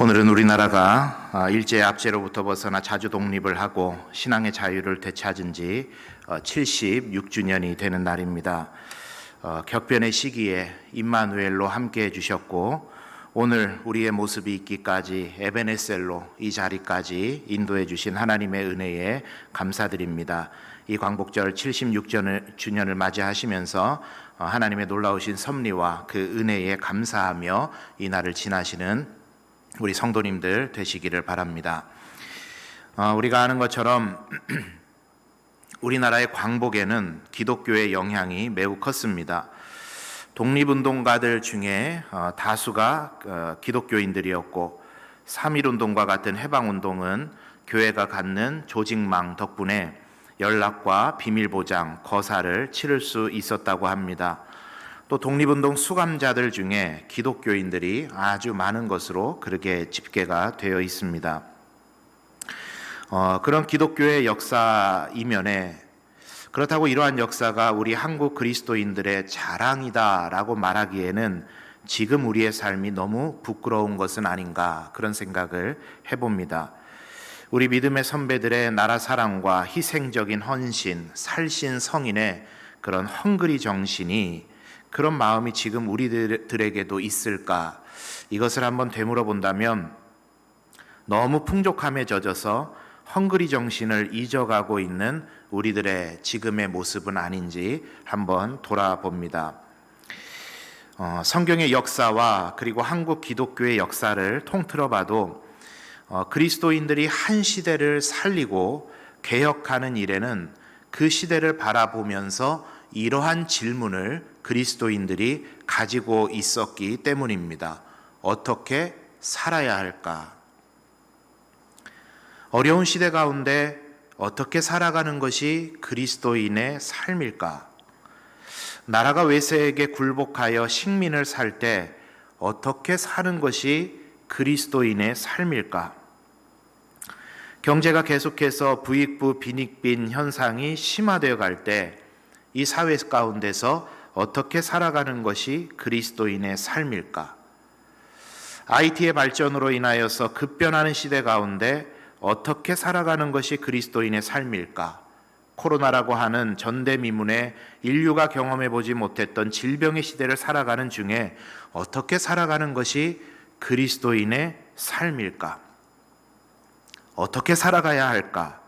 오늘은 우리나라가 일제 압제로부터 벗어나 자주 독립을 하고 신앙의 자유를 되찾은 지 76주년이 되는 날입니다. 격변의 시기에 임마누엘로 함께 해주셨고 오늘 우리의 모습이 있기까지 에베네셀로 이 자리까지 인도해 주신 하나님의 은혜에 감사드립니다. 이 광복절 76주년을 맞이하시면서 하나님의 놀라우신 섭리와 그 은혜에 감사하며 이 날을 지나시는 우리 성도님들 되시기를 바랍니다. 우리가 아는 것처럼 우리나라의 광복에는 기독교의 영향이 매우 컸습니다. 독립운동가들 중에 다수가 기독교인들이었고 3.1운동과 같은 해방운동은 교회가 갖는 조직망 덕분에 연락과 비밀보장, 거사를 치를 수 있었다고 합니다. 또 독립운동 수감자들 중에 기독교인들이 아주 많은 것으로 그렇게 집계가 되어 있습니다. 그런 기독교의 역사 이면에 그렇다고 이러한 역사가 우리 한국 그리스도인들의 자랑이다라고 말하기에는 지금 우리의 삶이 너무 부끄러운 것은 아닌가 그런 생각을 해봅니다. 우리 믿음의 선배들의 나라 사랑과 희생적인 헌신, 살신 성인의 그런 헝그리 정신이 그런 마음이 지금 우리들에게도 있을까? 이것을 한번 되물어 본다면 너무 풍족함에 젖어서 헝그리 정신을 잊어가고 있는 우리들의 지금의 모습은 아닌지 한번 돌아봅니다. 성경의 역사와 그리고 한국 기독교의 역사를 통틀어 봐도 그리스도인들이 한 시대를 살리고 개혁하는 일에는 그 시대를 바라보면서 이러한 질문을 그리스도인들이 가지고 있었기 때문입니다. 어떻게 살아야 할까? 어려운 시대 가운데 어떻게 살아가는 것이 그리스도인의 삶일까? 나라가 외세에게 굴복하여 식민을 살 때 어떻게 사는 것이 그리스도인의 삶일까? 경제가 계속해서 부익부 빈익빈 현상이 심화되어 갈 때 이 사회 가운데서 어떻게 살아가는 것이 그리스도인의 삶일까? IT의 발전으로 인하여서 급변하는 시대 가운데 어떻게 살아가는 것이 그리스도인의 삶일까? 코로나라고 하는 전대미문에 인류가 경험해보지 못했던 질병의 시대를 살아가는 중에 어떻게 살아가는 것이 그리스도인의 삶일까? 어떻게 살아가야 할까?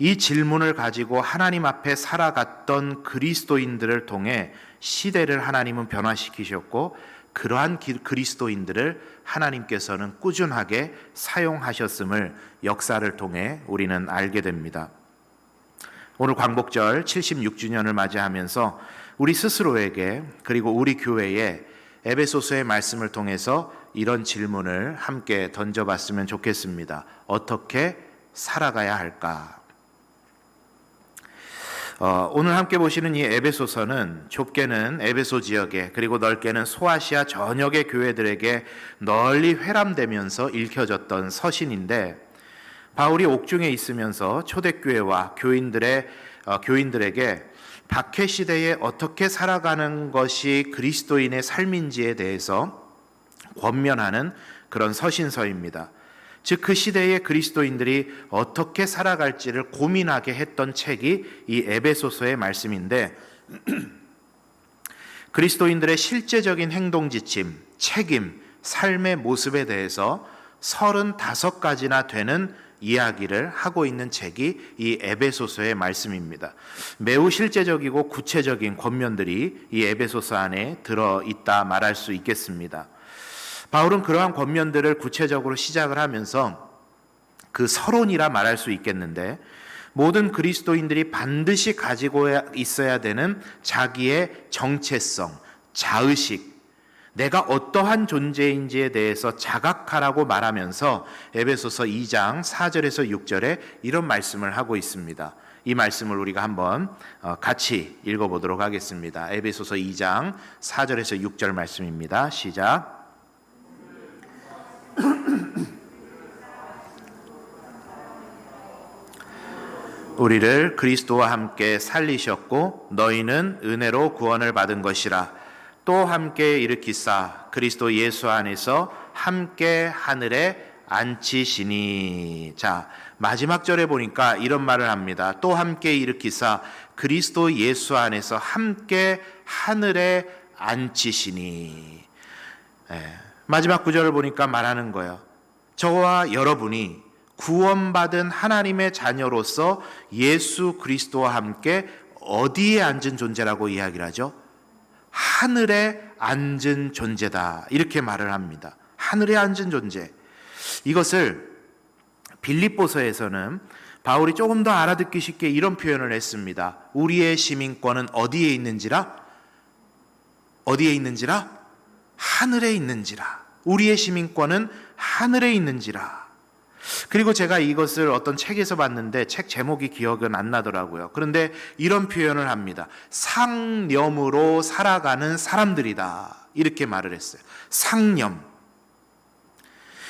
이 질문을 가지고 하나님 앞에 살아갔던 그리스도인들을 통해 시대를 하나님은 변화시키셨고 그러한 그리스도인들을 하나님께서는 꾸준하게 사용하셨음을 역사를 통해 우리는 알게 됩니다. 오늘 광복절 76주년을 맞이하면서 우리 스스로에게 그리고 우리 교회에 에베소서의 말씀을 통해서 이런 질문을 함께 던져봤으면 좋겠습니다. 어떻게 살아가야 할까? 오늘 함께 보시는 이 에베소서는 좁게는 에베소 지역에 그리고 넓게는 소아시아 전역의 교회들에게 널리 회람되면서 읽혀졌던 서신인데 바울이 옥중에 있으면서 초대교회와 교인들에게 박해 시대에 어떻게 살아가는 것이 그리스도인의 삶인지에 대해서 권면하는 그런 서신서입니다. 즉 그 시대의 그리스도인들이 어떻게 살아갈지를 고민하게 했던 책이 이 에베소서의 말씀인데 그리스도인들의 실제적인 행동 지침, 책임, 삶의 모습에 대해서 35가지나 되는 이야기를 하고 있는 책이 이 에베소서의 말씀입니다. 매우 실제적이고 구체적인 권면들이 이 에베소서 안에 들어있다 말할 수 있겠습니다. 바울은 그러한 권면들을 구체적으로 시작을 하면서 그 서론이라 말할 수 있겠는데 모든 그리스도인들이 반드시 가지고 있어야 되는 자기의 정체성, 자의식, 내가 어떠한 존재인지에 대해서 자각하라고 말하면서 에베소서 2장 4절에서 6절에 이런 말씀을 하고 있습니다. 이 말씀을 우리가 한번 같이 읽어보도록 하겠습니다. 에베소서 2장 4절에서 6절 말씀입니다. 시작. 우리를 그리스도와 함께 살리셨고 너희는 은혜로 구원을 받은 것이라. 또 함께 일으키사 그리스도 예수 안에서 함께 하늘에 앉히시니. 자, 마지막 절에 보니까 이런 말을 합니다. 또 함께 일으키사 그리스도 예수 안에서 함께 하늘에 앉히시니. 마지막 구절을 보니까 말하는 거예요. 저와 여러분이 구원받은 하나님의 자녀로서 예수 그리스도와 함께 어디에 앉은 존재라고 이야기를 하죠? 하늘에 앉은 존재다. 이렇게 말을 합니다. 하늘에 앉은 존재. 이것을 빌립보서에서는 바울이 조금 더 알아듣기 쉽게 이런 표현을 했습니다. 우리의 시민권은 어디에 있는지라? 어디에 있는지라? 하늘에 있는지라. 우리의 시민권은 하늘에 있는지라. 그리고 제가 이것을 어떤 책에서 봤는데 책 제목이 기억은 안 나더라고요. 그런데 이런 표현을 합니다. 상념으로 살아가는 사람들이다. 이렇게 말을 했어요. 상념.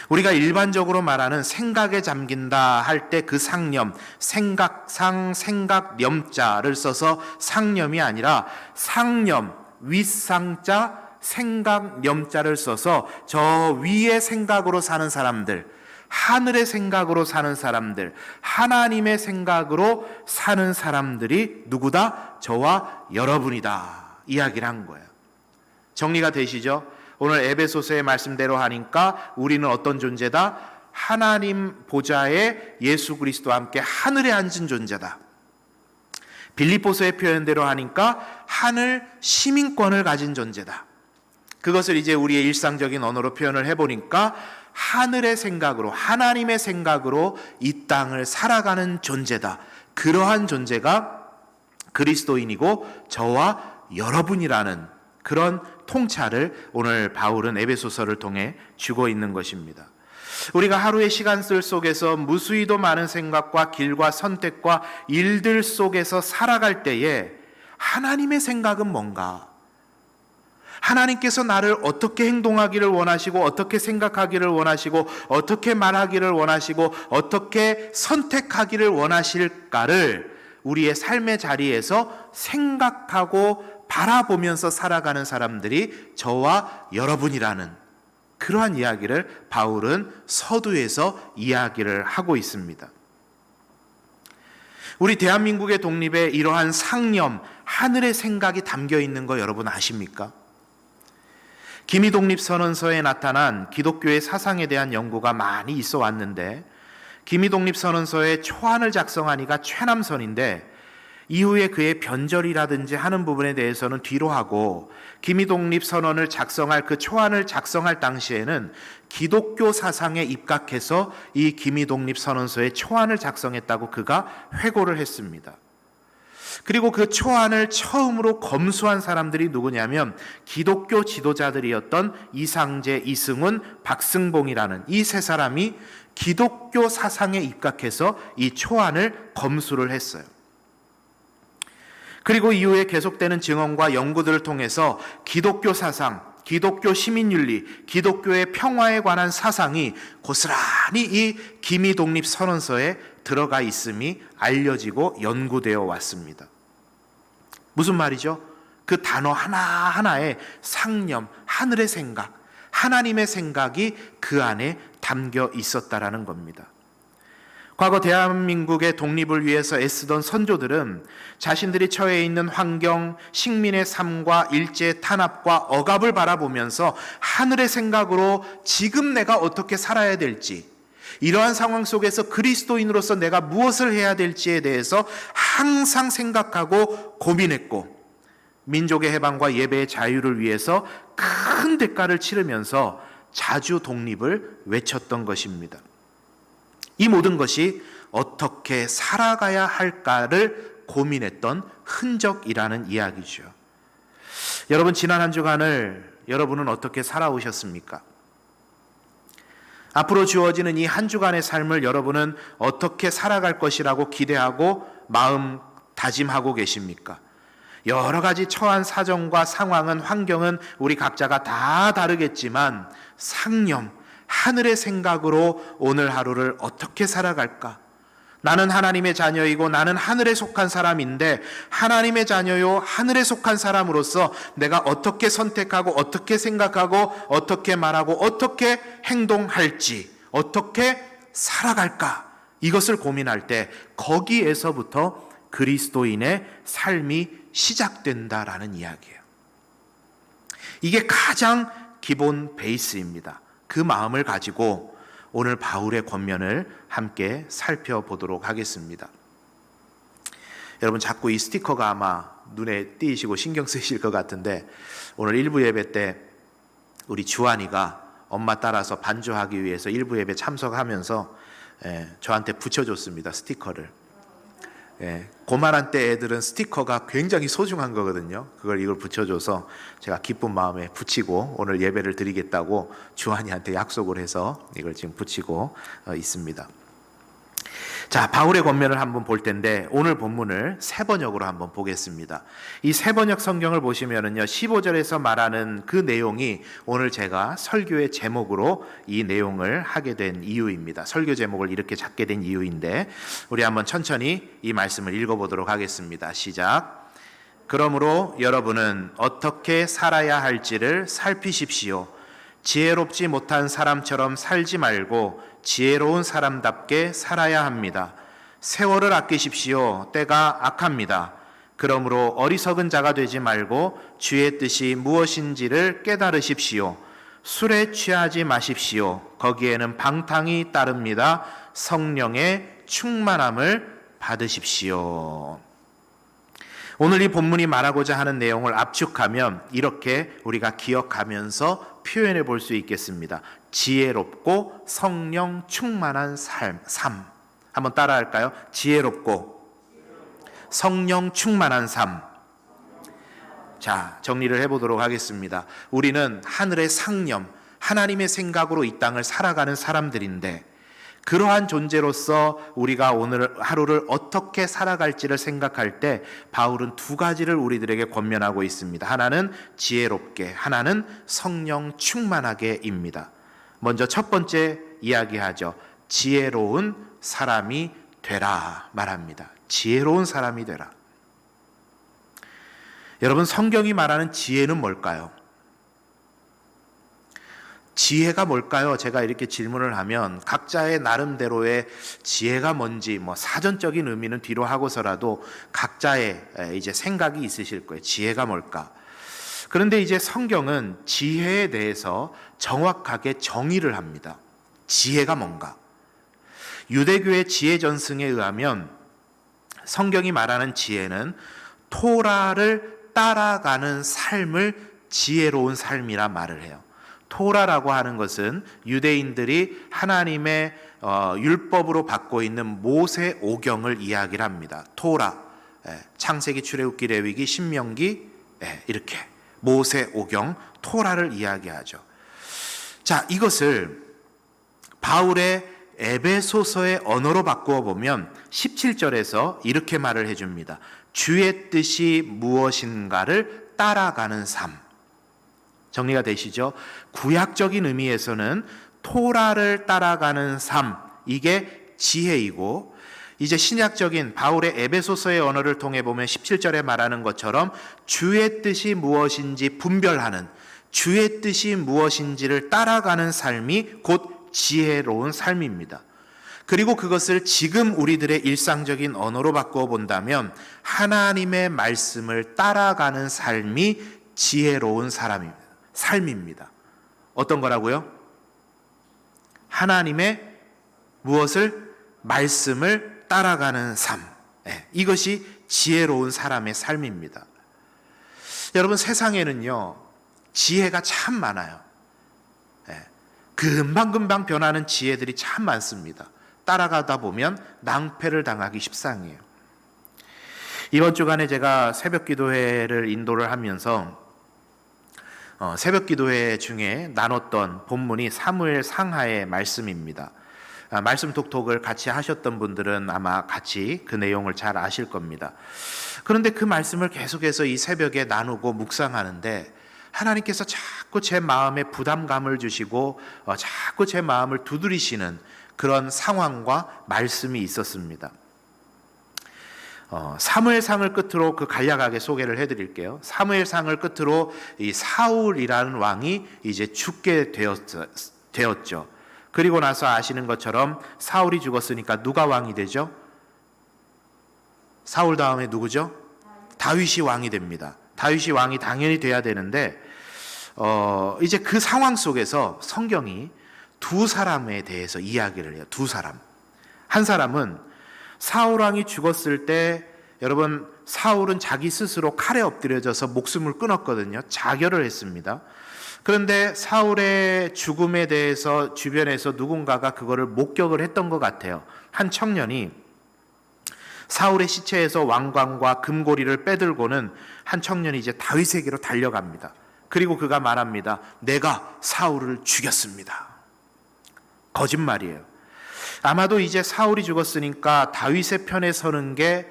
우리가 일반적으로 말하는 생각에 잠긴다 할 때 그 상념, 생각상, 생각념자를 써서 상념이 아니라 상념, 윗상자, 생각념자를 써서 저 위의 생각으로 사는 사람들, 하늘의 생각으로 사는 사람들, 하나님의 생각으로 사는 사람들이 누구다? 저와 여러분이다. 이야기를 한 거예요. 정리가 되시죠? 오늘 에베소서의 말씀대로 하니까 우리는 어떤 존재다? 하나님 보좌에 예수 그리스도와 함께 하늘에 앉은 존재다. 빌립보서의 표현대로 하니까 하늘 시민권을 가진 존재다. 그것을 이제 우리의 일상적인 언어로 표현을 해보니까 하늘의 생각으로, 하나님의 생각으로 이 땅을 살아가는 존재다. 그러한 존재가 그리스도인이고 저와 여러분이라는 그런 통찰을 오늘 바울은 에베소서를 통해 주고 있는 것입니다. 우리가 하루의 시간들 속에서 무수히도 많은 생각과 길과 선택과 일들 속에서 살아갈 때에 하나님의 생각은 뭔가? 하나님께서 나를 어떻게 행동하기를 원하시고 어떻게 생각하기를 원하시고 어떻게 말하기를 원하시고 어떻게 선택하기를 원하실까를 우리의 삶의 자리에서 생각하고 바라보면서 살아가는 사람들이 저와 여러분이라는 그러한 이야기를 바울은 서두에서 이야기를 하고 있습니다. 우리 대한민국의 독립에 이러한 상념, 하늘의 생각이 담겨 있는 거 여러분 아십니까? 기미독립선언서에 나타난 기독교의 사상에 대한 연구가 많이 있어 왔는데 기미독립선언서의 초안을 작성한 이가 최남선인데 이후에 그의 변절이라든지 하는 부분에 대해서는 뒤로 하고 기미독립선언을 작성할 그 초안을 작성할 당시에는 기독교 사상에 입각해서 이 기미독립선언서의 초안을 작성했다고 그가 회고를 했습니다. 그리고 그 초안을 처음으로 검수한 사람들이 누구냐면 기독교 지도자들이었던 이상재, 이승훈, 박승봉이라는 이 세 사람이 기독교 사상에 입각해서 이 초안을 검수를 했어요. 그리고 이후에 계속되는 증언과 연구들을 통해서 기독교 사상, 기독교 시민윤리, 기독교의 평화에 관한 사상이 고스란히 이 기미독립선언서에 들어가 있음이 알려지고 연구되어 왔습니다. 무슨 말이죠? 그 단어 하나하나에 상념, 하늘의 생각, 하나님의 생각이 그 안에 담겨 있었다라는 겁니다. 과거 대한민국의 독립을 위해서 애쓰던 선조들은 자신들이 처해 있는 환경, 식민의 삶과 일제의 탄압과 억압을 바라보면서 하늘의 생각으로 지금 내가 어떻게 살아야 될지, 이러한 상황 속에서 그리스도인으로서 내가 무엇을 해야 될지에 대해서 항상 생각하고 고민했고 민족의 해방과 예배의 자유를 위해서 큰 대가를 치르면서 자주 독립을 외쳤던 것입니다. 이 모든 것이 어떻게 살아가야 할까를 고민했던 흔적이라는 이야기죠. 여러분, 지난 한 주간을 여러분은 어떻게 살아오셨습니까? 앞으로 주어지는 이 한 주간의 삶을 여러분은 어떻게 살아갈 것이라고 기대하고 마음 다짐하고 계십니까? 여러 가지 처한 사정과 상황은, 환경은 우리 각자가 다 다르겠지만 상념, 하늘의 생각으로 오늘 하루를 어떻게 살아갈까? 나는 하나님의 자녀이고 나는 하늘에 속한 사람인데 하나님의 자녀요 하늘에 속한 사람으로서 내가 어떻게 선택하고 어떻게 생각하고 어떻게 말하고 어떻게 행동할지 어떻게 살아갈까 이것을 고민할 때 거기에서부터 그리스도인의 삶이 시작된다라는 이야기예요. 이게 가장 기본 베이스입니다. 그 마음을 가지고 오늘 바울의 권면을 함께 살펴보도록 하겠습니다. 여러분 자꾸 이 스티커가 아마 눈에 띄시고 신경 쓰이실 것 같은데 오늘 일부 예배 때 우리 주한이가 엄마 따라서 반주하기 위해서 일부 예배 참석하면서 저한테 붙여줬습니다. 스티커를. 고만한 때 애들은 스티커가 굉장히 소중한 거거든요. 이걸 붙여줘서 제가 기쁜 마음에 붙이고 오늘 예배를 드리겠다고 주한이한테 약속을 해서 이걸 지금 붙이고 있습니다. 자, 바울의 권면을 한번 볼 텐데 오늘 본문을 세 번역으로 한번 보겠습니다. 이 세 번역 성경을 보시면은요 15절에서 말하는 그 내용이 오늘 제가 설교의 제목으로 이 내용을 하게 된 이유입니다. 설교 제목을 이렇게 잡게 된 이유인데 우리 한번 천천히 이 말씀을 읽어보도록 하겠습니다. 시작. 그러므로 여러분은 어떻게 살아야 할지를 살피십시오. 지혜롭지 못한 사람처럼 살지 말고 지혜로운 사람답게 살아야 합니다. 세월을 아끼십시오. 때가 악합니다. 그러므로 어리석은 자가 되지 말고 주의 뜻이 무엇인지를 깨달으십시오. 술에 취하지 마십시오. 거기에는 방탕이 따릅니다. 성령의 충만함을 받으십시오. 오늘 이 본문이 말하고자 하는 내용을 압축하면 이렇게 우리가 기억하면서 표현해 볼 수 있겠습니다. 지혜롭고 성령 충만한 삶. 한번 따라 할까요? 지혜롭고 성령 충만한 삶. 자, 정리를 해보도록 하겠습니다. 우리는 하늘의 상념, 하나님의 생각으로 이 땅을 살아가는 사람들인데 그러한 존재로서 우리가 오늘 하루를 어떻게 살아갈지를 생각할 때 바울은 두 가지를 우리들에게 권면하고 있습니다. 하나는 지혜롭게, 하나는 성령 충만하게입니다. 먼저 첫 번째 이야기하죠. 지혜로운 사람이 되라 말합니다. 지혜로운 사람이 되라. 여러분 성경이 말하는 지혜는 뭘까요? 지혜가 뭘까요? 제가 이렇게 질문을 하면 각자의 나름대로의 지혜가 뭔지 사전적인 의미는 뒤로 하고서라도 각자의 이제 생각이 있으실 거예요. 지혜가 뭘까? 그런데 이제 성경은 지혜에 대해서 정확하게 정의를 합니다. 지혜가 뭔가? 유대교의 지혜 전승에 의하면 성경이 말하는 지혜는 토라를 따라가는 삶을 지혜로운 삶이라 말을 해요. 토라라고 하는 것은 유대인들이 하나님의 율법으로 받고 있는 모세 오경을 이야기를 합니다. 토라, 창세기, 출애굽기, 레위기, 신명기 이렇게 모세 오경, 토라를 이야기하죠. 자, 이것을 바울의 에베소서의 언어로 바꾸어 보면 17절에서 이렇게 말을 해줍니다. 주의 뜻이 무엇인가를 따라가는 삶. 정리가 되시죠? 구약적인 의미에서는 토라를 따라가는 삶, 이게 지혜이고 이제 신약적인 바울의 에베소서의 언어를 통해 보면 17절에 말하는 것처럼 주의 뜻이 무엇인지 분별하는, 주의 뜻이 무엇인지를 따라가는 삶이 곧 지혜로운 삶입니다. 그리고 그것을 지금 우리들의 일상적인 언어로 바꾸어 본다면 하나님의 말씀을 따라가는 삶이 지혜로운 삶입니다. 어떤 거라고요? 하나님의 무엇을? 말씀을 따라가는 삶. 이것이 지혜로운 사람의 삶입니다. 여러분 세상에는요 지혜가 참 많아요. 금방금방 변하는 지혜들이 참 많습니다. 따라가다 보면 낭패를 당하기 십상이에요. 이번 주간에 제가 새벽 기도회를 인도를 하면서 새벽 기도회 중에 나눴던 본문이 사무엘 상하의 말씀입니다. 말씀 톡톡을 같이 하셨던 분들은 아마 같이 그 내용을 잘 아실 겁니다. 그런데 그 말씀을 계속해서 이 새벽에 나누고 묵상하는데 하나님께서 자꾸 제 마음에 부담감을 주시고 자꾸 제 마음을 두드리시는 그런 상황과 말씀이 있었습니다. 사무엘상을 끝으로 그 간략하게 소개를 해드릴게요. 사무엘상을 끝으로 이 사울이라는 왕이 이제 죽게 되었죠. 그리고 나서 아시는 것처럼 사울이 죽었으니까 누가 왕이 되죠? 사울 다음에 누구죠? 다윗이 왕이 됩니다. 다윗이 왕이 당연히 돼야 되는데 이제 그 상황 속에서 성경이 두 사람에 대해서 이야기를 해요. 두 사람. 한 사람은 사울 왕이 죽었을 때 여러분 사울은 자기 스스로 칼에 엎드려져서 목숨을 끊었거든요. 자결을 했습니다. 그런데 사울의 죽음에 대해서 주변에서 누군가가 그거를 목격을 했던 것 같아요. 한 청년이 사울의 시체에서 왕관과 금고리를 빼들고는 한 청년이 이제 다윗에게로 달려갑니다. 그리고 그가 말합니다. 내가 사울을 죽였습니다. 거짓말이에요. 아마도 이제 사울이 죽었으니까 다윗의 편에 서는 게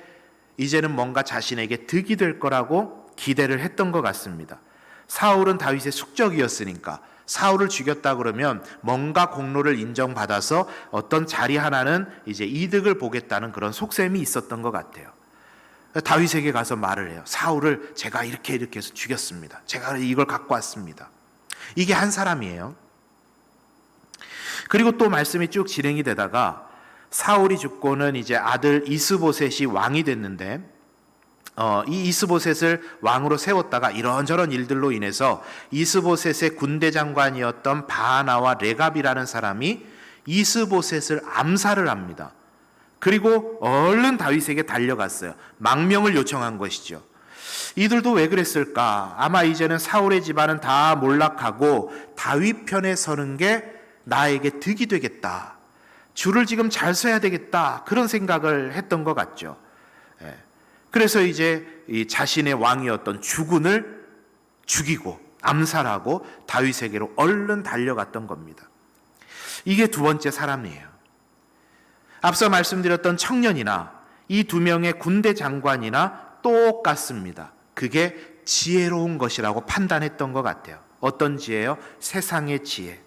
이제는 뭔가 자신에게 득이 될 거라고 기대를 했던 것 같습니다. 사울은 다윗의 숙적이었으니까 사울을 죽였다 그러면 뭔가 공로를 인정받아서 어떤 자리 하나는 이제 이득을 보겠다는 그런 속셈이 있었던 것 같아요. 다윗에게 가서 말을 해요. 사울을 제가 이렇게 해서 죽였습니다. 제가 이걸 갖고 왔습니다. 이게 한 사람이에요. 그리고 또 말씀이 쭉 진행이 되다가 사울이 죽고는 이제 아들 이스보셋이 왕이 됐는데 이 이스보셋을 왕으로 세웠다가 이런저런 일들로 인해서 이스보셋의 군대 장관이었던 바하나와 레갑이라는 사람이 이스보셋을 암살을 합니다. 그리고 얼른 다윗에게 달려갔어요. 망명을 요청한 것이죠. 이들도 왜 그랬을까? 아마 이제는 사울의 집안은 다 몰락하고 다윗 편에 서는 게 나에게 득이 되겠다. 줄을 지금 잘 서야 되겠다. 그런 생각을 했던 것 같죠. 그래서 이제 이 자신의 왕이었던 주군을 죽이고 암살하고 다윗에게로 얼른 달려갔던 겁니다. 이게 두 번째 사람이에요. 앞서 말씀드렸던 청년이나 이 두 명의 군대 장관이나 똑같습니다. 그게 지혜로운 것이라고 판단했던 것 같아요. 어떤 지혜요? 세상의 지혜.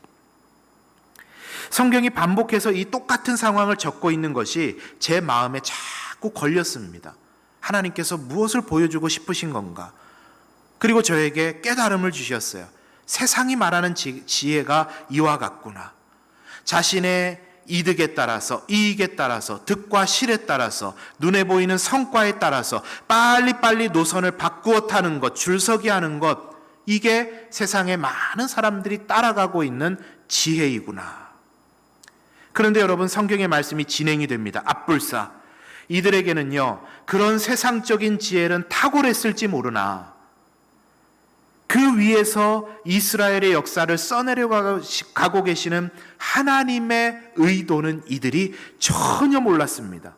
성경이 반복해서 이 똑같은 상황을 적고 있는 것이 제 마음에 자꾸 걸렸습니다. 하나님께서 무엇을 보여주고 싶으신 건가? 그리고 저에게 깨달음을 주셨어요. 세상이 말하는 지혜가 이와 같구나. 자신의 이득에 따라서, 이익에 따라서, 득과 실에 따라서, 눈에 보이는 성과에 따라서 빨리빨리 노선을 바꾸어 타는 것, 줄서기 하는 것, 이게 세상에 많은 사람들이 따라가고 있는 지혜이구나. 그런데 여러분, 성경의 말씀이 진행이 됩니다. 앞불사. 이들에게는요, 그런 세상적인 지혜는 탁월했을지 모르나 그 위에서 이스라엘의 역사를 써내려가고 계시는 하나님의 의도는 이들이 전혀 몰랐습니다.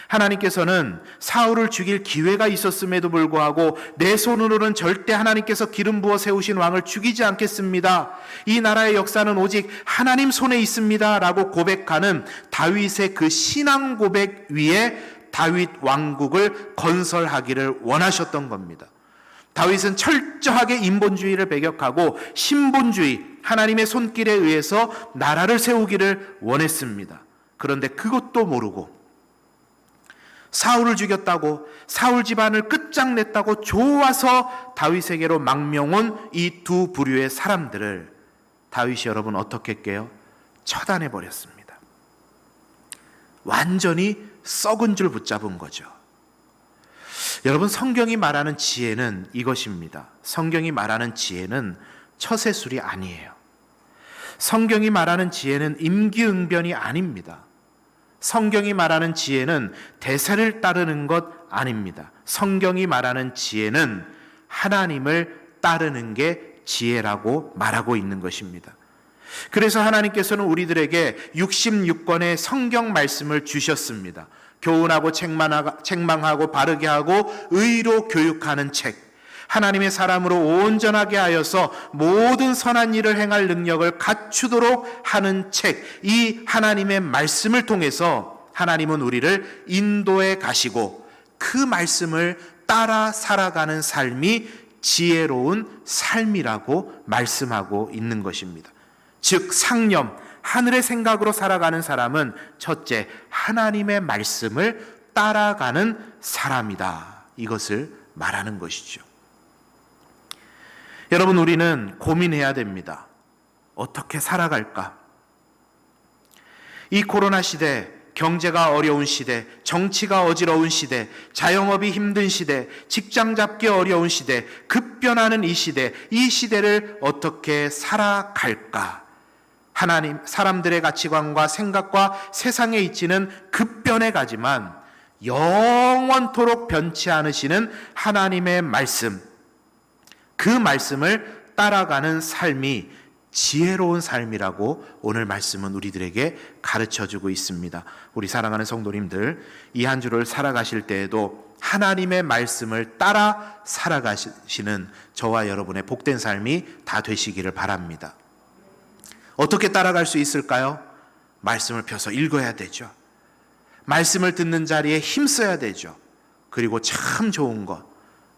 하나님께서는 사울을 죽일 기회가 있었음에도 불구하고 내 손으로는 절대 하나님께서 기름 부어 세우신 왕을 죽이지 않겠습니다. 이 나라의 역사는 오직 하나님 손에 있습니다. 라고 고백하는 다윗의 그 신앙 고백 위에 다윗 왕국을 건설하기를 원하셨던 겁니다. 다윗은 철저하게 인본주의를 배격하고 신본주의, 하나님의 손길에 의해서 나라를 세우기를 원했습니다. 그런데 그것도 모르고 사울을 죽였다고, 사울 집안을 끝장냈다고 좋아서 다윗에게로 망명 온 이 두 부류의 사람들을 다윗이 여러분 어떻게 했게요? 처단해버렸습니다. 완전히 썩은 줄 붙잡은 거죠. 여러분, 성경이 말하는 지혜는 이것입니다. 성경이 말하는 지혜는 처세술이 아니에요. 성경이 말하는 지혜는 임기응변이 아닙니다. 성경이 말하는 지혜는 대세를 따르는 것 아닙니다. 성경이 말하는 지혜는 하나님을 따르는 게 지혜라고 말하고 있는 것입니다. 그래서 하나님께서는 우리들에게 66권의 성경 말씀을 주셨습니다. 교훈하고 책망하고 바르게 하고 의로 교육하는 책, 하나님의 사람으로 온전하게 하여서 모든 선한 일을 행할 능력을 갖추도록 하는 책, 이 하나님의 말씀을 통해서 하나님은 우리를 인도해 가시고 그 말씀을 따라 살아가는 삶이 지혜로운 삶이라고 말씀하고 있는 것입니다. 즉 상념, 하늘의 생각으로 살아가는 사람은 첫째, 하나님의 말씀을 따라가는 사람이다. 이것을 말하는 것이죠. 여러분, 우리는 고민해야 됩니다. 어떻게 살아갈까? 이 코로나 시대, 경제가 어려운 시대, 정치가 어지러운 시대, 자영업이 힘든 시대, 직장 잡기 어려운 시대, 급변하는 이 시대, 이 시대를 어떻게 살아갈까? 하나님, 사람들의 가치관과 생각과 세상의 이치는 급변해 가지만 영원토록 변치 않으시는 하나님의 말씀, 그 말씀을 따라가는 삶이 지혜로운 삶이라고 오늘 말씀은 우리들에게 가르쳐주고 있습니다. 우리 사랑하는 성도님들, 이 한 주를 살아가실 때에도 하나님의 말씀을 따라 살아가시는 저와 여러분의 복된 삶이 다 되시기를 바랍니다. 어떻게 따라갈 수 있을까요? 말씀을 펴서 읽어야 되죠. 말씀을 듣는 자리에 힘써야 되죠. 그리고 참 좋은 것,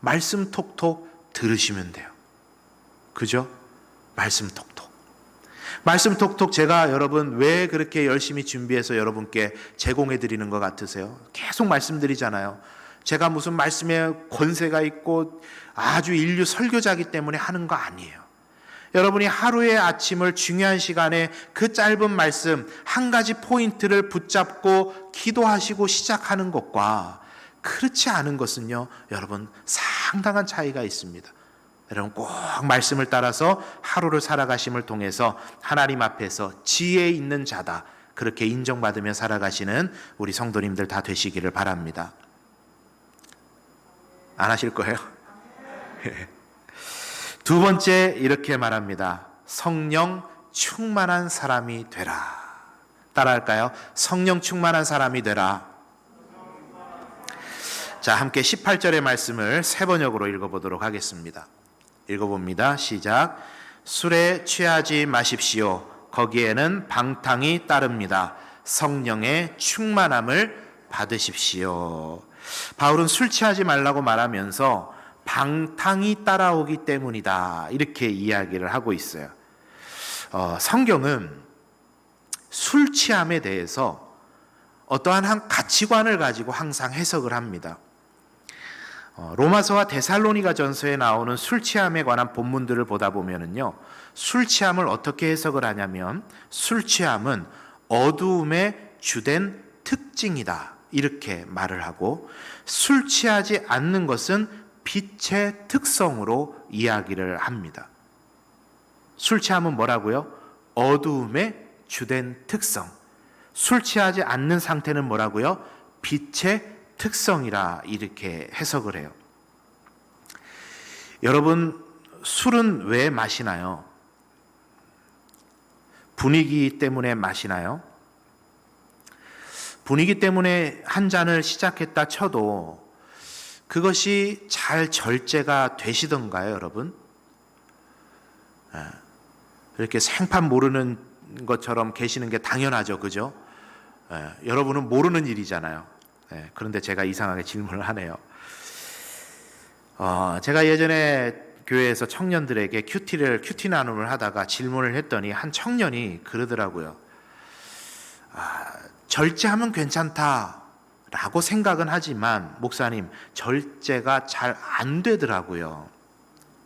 말씀 톡톡 들으시면 돼요. 그죠? 말씀 톡톡. 말씀 톡톡 제가 여러분 왜 그렇게 열심히 준비해서 여러분께 제공해 드리는 것 같으세요? 계속 말씀드리잖아요. 제가 무슨 말씀에 권세가 있고 아주 인류 설교자이기 때문에 하는 거 아니에요. 여러분이 하루의 아침을 중요한 시간에 그 짧은 말씀 한 가지 포인트를 붙잡고 기도하시고 시작하는 것과 그렇지 않은 것은요, 여러분 상당한 차이가 있습니다. 여러분 꼭 말씀을 따라서 하루를 살아가심을 통해서 하나님 앞에서 지혜 있는 자다, 그렇게 인정받으며 살아가시는 우리 성도님들 다 되시기를 바랍니다. 안 하실 거예요? 두 번째 이렇게 말합니다. 성령 충만한 사람이 되라. 따라할까요? 성령 충만한 사람이 되라. 자, 함께 18절의 말씀을 세 번역으로 읽어보도록 하겠습니다. 읽어봅니다. 시작. 술에 취하지 마십시오. 거기에는 방탕이 따릅니다. 성령의 충만함을 받으십시오. 바울은 술 취하지 말라고 말하면서 방탕이 따라오기 때문이다, 이렇게 이야기를 하고 있어요. 성경은 술 취함에 대해서 어떠한 한 가치관을 가지고 항상 해석을 합니다. 로마서와 데살로니가 전서에 나오는 술 취함에 관한 본문들을 보다 보면은요, 술 취함을 어떻게 해석을 하냐면 술 취함은 어두움의 주된 특징이다, 이렇게 말을 하고, 술 취하지 않는 것은 빛의 특성으로 이야기를 합니다. 술 취함은 뭐라고요? 어두움의 주된 특성. 술 취하지 않는 상태는 뭐라고요? 빛의 특성이라 이렇게 해석을 해요. 여러분, 술은 왜 마시나요? 분위기 때문에 마시나요? 분위기 때문에 한 잔을 시작했다 쳐도 그것이 잘 절제가 되시던가요, 여러분? 이렇게 생판 모르는 것처럼 계시는 게 당연하죠, 그죠? 여러분은 모르는 일이잖아요. 그런데 제가 이상하게 질문을 하네요. 제가 예전에 교회에서 청년들에게 큐티 나눔을 하다가 질문을 했더니 한 청년이 그러더라고요. 절제하면 괜찮다라고 생각은 하지만 목사님, 절제가 잘 안 되더라고요.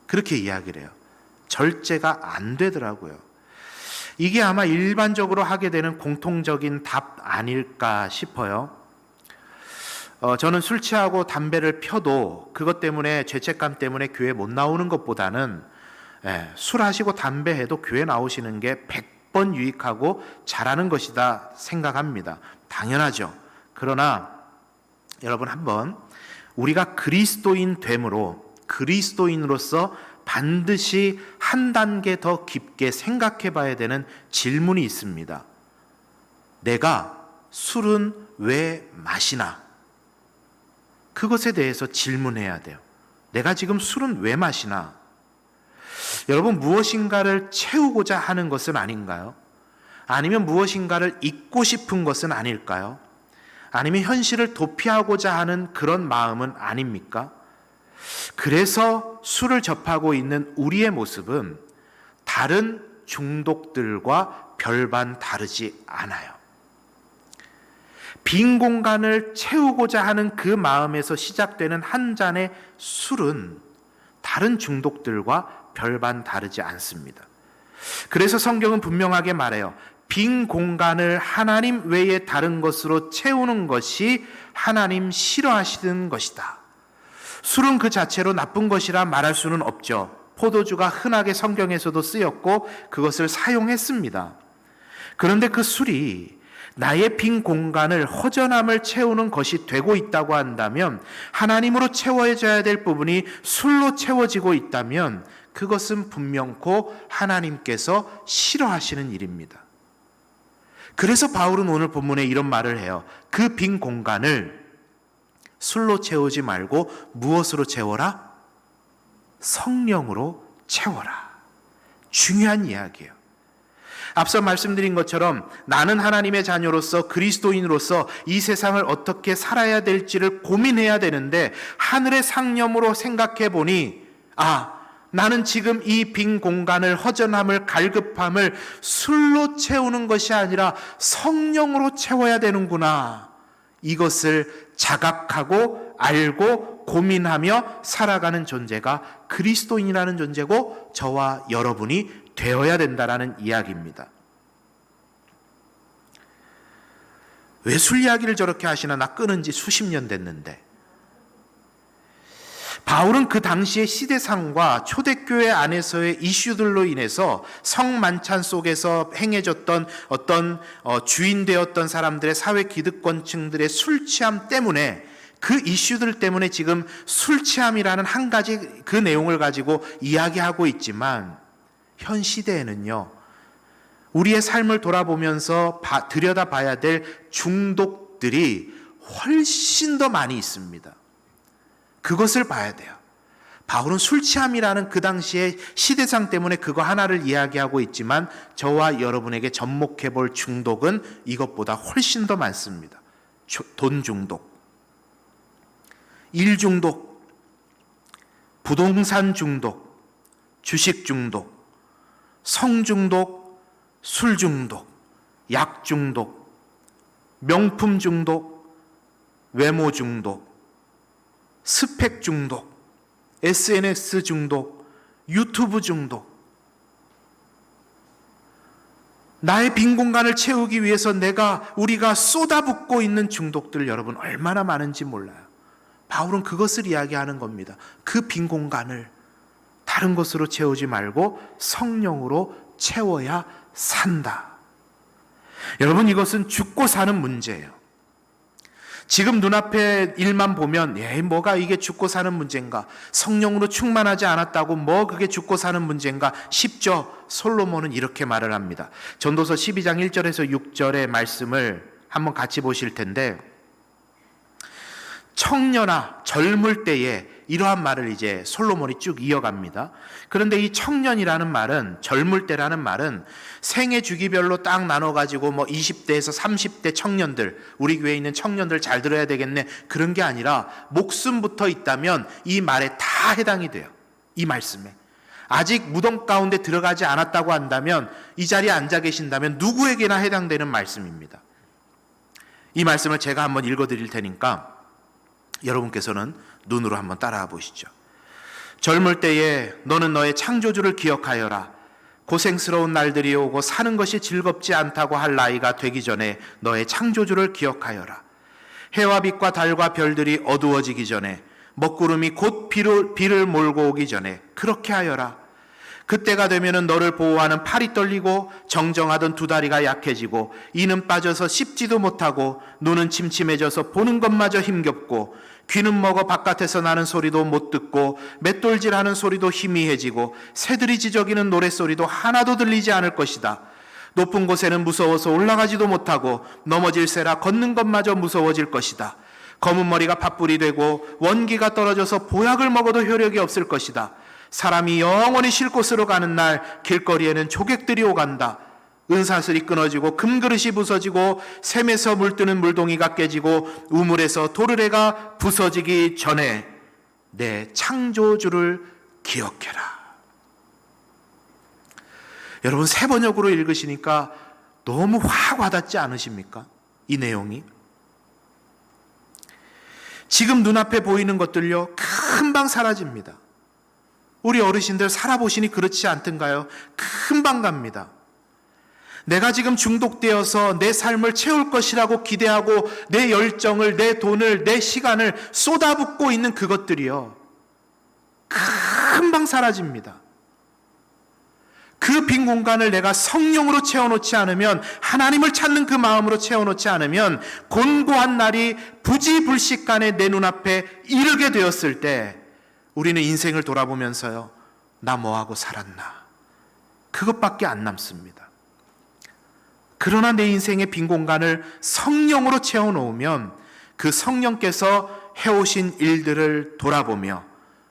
그렇게 이야기를 해요. 절제가 안 되더라고요. 이게 아마 일반적으로 하게 되는 공통적인 답 아닐까 싶어요. 저는 술 취하고 담배를 펴도 그것 때문에, 죄책감 때문에 교회 못 나오는 것보다는 술 하시고 담배 해도 교회 나오시는 게 100번 유익하고 잘하는 것이다 생각합니다. 당연하죠. 그러나 여러분, 한번 우리가 그리스도인 됨으로, 그리스도인으로서 반드시 한 단계 더 깊게 생각해 봐야 되는 질문이 있습니다. 내가 술은 왜 마시나? 그것에 대해서 질문해야 돼요. 내가 지금 술은 왜 마시나? 여러분, 무엇인가를 채우고자 하는 것은 아닌가요? 아니면 무엇인가를 잊고 싶은 것은 아닐까요? 아니면 현실을 도피하고자 하는 그런 마음은 아닙니까? 그래서 술을 접하고 있는 우리의 모습은 다른 중독들과 별반 다르지 않아요. 빈 공간을 채우고자 하는 그 마음에서 시작되는 한 잔의 술은 다른 중독들과 별반 다르지 않습니다. 그래서 성경은 분명하게 말해요. 빈 공간을 하나님 외에 다른 것으로 채우는 것이 하나님 싫어하시는 것이다. 술은 그 자체로 나쁜 것이라 말할 수는 없죠. 포도주가 흔하게 성경에서도 쓰였고 그것을 사용했습니다. 그런데 그 술이 나의 빈 공간을, 허전함을 채우는 것이 되고 있다고 한다면, 하나님으로 채워져야 될 부분이 술로 채워지고 있다면 그것은 분명코 하나님께서 싫어하시는 일입니다. 그래서 바울은 오늘 본문에 이런 말을 해요. 그 빈 공간을 술로 채우지 말고 무엇으로 채워라? 성령으로 채워라. 중요한 이야기예요. 앞서 말씀드린 것처럼 나는 하나님의 자녀로서, 그리스도인으로서 이 세상을 어떻게 살아야 될지를 고민해야 되는데, 하늘의 상념으로 생각해 보니 나는 지금 이 빈 공간을, 허전함을, 갈급함을 술로 채우는 것이 아니라 성령으로 채워야 되는구나. 이것을 자각하고 알고 고민하며 살아가는 존재가 그리스도인이라는 존재고 저와 여러분이 되어야 된다라는 이야기입니다. 왜 술 이야기를 저렇게 하시나? 나 끊은 지 수십 년 됐는데. 바울은 그 당시의 시대상과 초대교회 안에서의 이슈들로 인해서 성만찬 속에서 행해졌던 어떤 주인 되었던 사람들의 사회 기득권층들의 술 취함 때문에, 그 이슈들 때문에 지금 술 취함이라는 한 가지 그 내용을 가지고 이야기하고 있지만, 현 시대에는요, 우리의 삶을 돌아보면서 들여다봐야 될 중독들이 훨씬 더 많이 있습니다. 그것을 봐야 돼요. 바울은 술 취함이라는 그 당시의 시대상 때문에 그거 하나를 이야기하고 있지만, 저와 여러분에게 접목해 볼 중독은 이것보다 훨씬 더 많습니다. 돈 중독, 일 중독, 부동산 중독, 주식 중독, 성 중독, 술 중독, 약 중독, 명품 중독, 외모 중독, 스펙 중독, SNS 중독, 유튜브 중독. 나의 빈 공간을 채우기 위해서 우리가 쏟아붓고 있는 중독들, 여러분 얼마나 많은지 몰라요. 바울은 그것을 이야기하는 겁니다. 그 빈 공간을 다른 것으로 채우지 말고 성령으로 채워야 산다. 여러분, 이것은 죽고 사는 문제예요. 지금 눈앞의 일만 보면 뭐가 이게 죽고 사는 문제인가? 성령으로 충만하지 않았다고 뭐 그게 죽고 사는 문제인가 싶죠. 솔로몬은 이렇게 말을 합니다. 전도서 12장 1절에서 6절의 말씀을 한번 같이 보실 텐데, 청년아 젊을 때에, 이러한 말을 이제 솔로몬이 쭉 이어갑니다. 그런데 이 청년이라는 말은, 젊을 때라는 말은 생애 주기별로 딱 나눠가지고 20대에서 30대 청년들, 우리 교회에 있는 청년들 잘 들어야 되겠네, 그런 게 아니라 목숨부터 있다면 이 말에 다 해당이 돼요. 이 말씀에. 아직 무덤 가운데 들어가지 않았다고 한다면, 이 자리에 앉아 계신다면 누구에게나 해당되는 말씀입니다. 이 말씀을 제가 한번 읽어드릴 테니까 여러분께서는 눈으로 한번 따라와 보시죠. 젊을 때에 너는 너의 창조주를 기억하여라. 고생스러운 날들이 오고 사는 것이 즐겁지 않다고 할 나이가 되기 전에 너의 창조주를 기억하여라. 해와 빛과 달과 별들이 어두워지기 전에, 먹구름이 곧 비를 몰고 오기 전에 그렇게 하여라. 그때가 되면은 너를 보호하는 팔이 떨리고 정정하던 두 다리가 약해지고 이는 빠져서 씹지도 못하고 눈은 침침해져서 보는 것마저 힘겹고 귀는 먹어 바깥에서 나는 소리도 못 듣고 맷돌질하는 소리도 희미해지고 새들이 지저귀는 노랫소리도 하나도 들리지 않을 것이다. 높은 곳에는 무서워서 올라가지도 못하고 넘어질세라 걷는 것마저 무서워질 것이다. 검은 머리가 팥불이 되고 원기가 떨어져서 보약을 먹어도 효력이 없을 것이다. 사람이 영원히 쉴 곳으로 가는 날 길거리에는 조객들이 오간다. 은사슬이 끊어지고 금그릇이 부서지고 샘에서 물뜨는 물동이가 깨지고 우물에서 도르래가 부서지기 전에 내 창조주를 기억해라. 여러분, 새 번역으로 읽으시니까 너무 확 와닿지 않으십니까? 이 내용이. 지금 눈앞에 보이는 것들요, 금방 사라집니다. 우리 어르신들 살아보시니 그렇지 않던가요? 금방 갑니다. 내가 지금 중독되어서 내 삶을 채울 것이라고 기대하고 내 열정을, 내 돈을, 내 시간을 쏟아붓고 있는 그것들이요, 금방 사라집니다. 그 빈 공간을 내가 성령으로 채워놓지 않으면, 하나님을 찾는 그 마음으로 채워놓지 않으면, 곤고한 날이 부지불식간에 내 눈앞에 이르게 되었을 때 우리는 인생을 돌아보면서요, 나 뭐하고 살았나, 그것밖에 안 남습니다. 그러나 내 인생의 빈 공간을 성령으로 채워놓으면 그 성령께서 해오신 일들을 돌아보며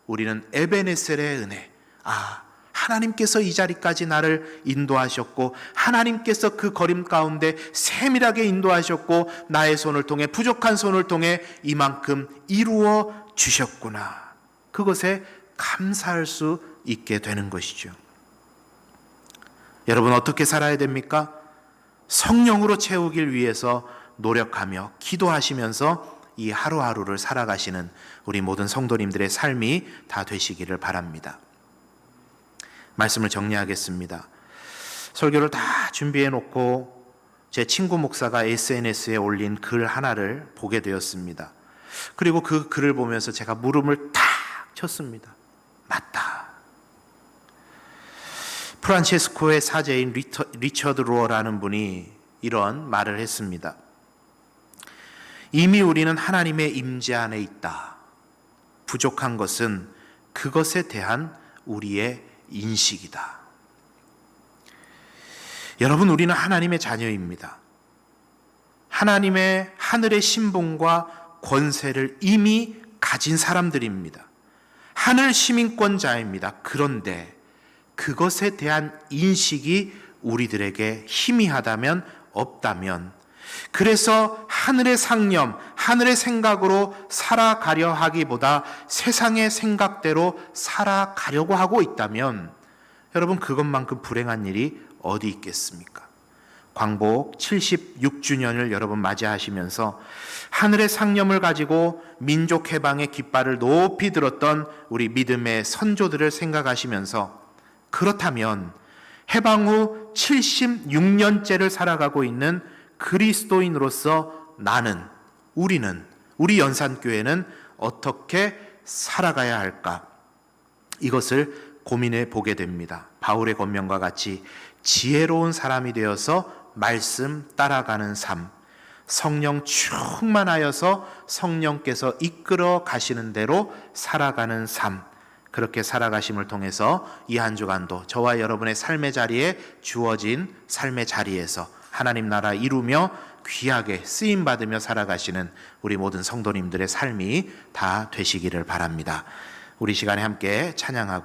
우리는 에베네셀의 은혜, 하나님께서 이 자리까지 나를 인도하셨고, 하나님께서 그 거림 가운데 세밀하게 인도하셨고, 나의 손을 통해, 부족한 손을 통해 이만큼 이루어 주셨구나, 그것에 감사할 수 있게 되는 것이죠. 여러분, 어떻게 살아야 됩니까? 성령으로 채우길 위해서 노력하며 기도하시면서 이 하루하루를 살아가시는 우리 모든 성도님들의 삶이 다 되시기를 바랍니다. 말씀을 정리하겠습니다. 설교를 다 준비해 놓고 제 친구 목사가 SNS에 올린 글 하나를 보게 되었습니다. 그리고 그 글을 보면서 제가 물음을 탁 쳤습니다. 맞다. 프란체스코의 사제인 리처드 로어라는 분이 이런 말을 했습니다. 이미 우리는 하나님의 임재 안에 있다. 부족한 것은 그것에 대한 우리의 인식이다. 여러분, 우리는 하나님의 자녀입니다. 하나님의 하늘의 신분과 권세를 이미 가진 사람들입니다. 하늘 시민권자입니다. 그런데 그것에 대한 인식이 우리들에게 희미하다면, 없다면, 그래서 하늘의 상념, 하늘의 생각으로 살아가려 하기보다 세상의 생각대로 살아가려고 하고 있다면, 여러분, 그것만큼 불행한 일이 어디 있겠습니까? 광복 76주년을 여러분 맞이하시면서 하늘의 상념을 가지고 민족 해방의 깃발을 높이 들었던 우리 믿음의 선조들을 생각하시면서, 그렇다면 해방 후 76년째를 살아가고 있는 그리스도인으로서 우리는, 우리 연산교회는 어떻게 살아가야 할까? 이것을 고민해 보게 됩니다. 바울의 권면과 같이 지혜로운 사람이 되어서 말씀 따라가는 삶, 성령 충만하여서 성령께서 이끌어 가시는 대로 살아가는 삶, 그렇게 살아가심을 통해서 이 한 주간도 저와 여러분의 삶의 자리에 주어진 삶의 자리에서 하나님 나라 이루며 귀하게 쓰임받으며 살아가시는 우리 모든 성도님들의 삶이 다 되시기를 바랍니다. 우리 시간에 함께 찬양하고